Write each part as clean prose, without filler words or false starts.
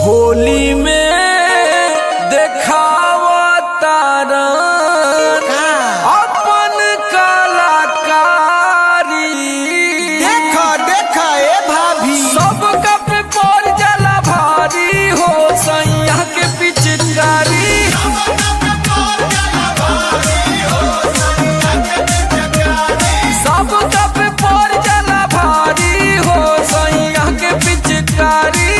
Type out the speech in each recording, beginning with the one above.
होली में देखावा तारा अपन कलाकारी। देखा देखा ए भाभी सब कप पर जला भारी हो सैया के पिचकारी। सब कप पर जला भारी हो सैया के पिचकारी।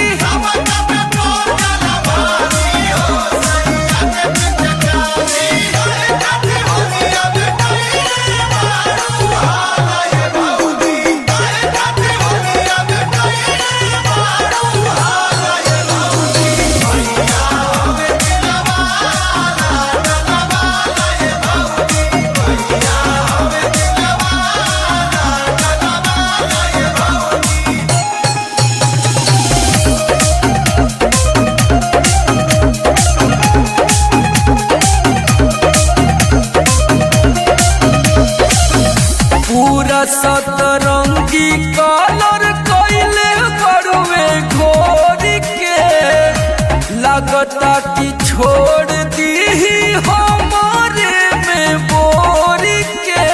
पूरा सतरंगी कलर कइले करुवे घोर के लगता कि छोड़ दी हमारे में बोर के।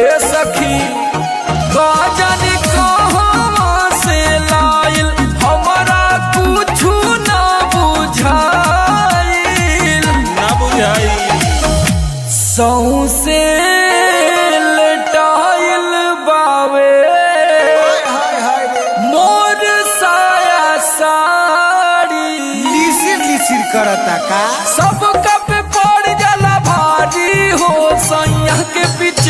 ए सखी गजन कहाँ से लाइल हमरा कुछु ना बुझाइल। सौसे लटाइल बावे मोर साया साड़ी। लिसिर लिसिर करता का सब कप पड़ जाला भारी हो सैया के पिच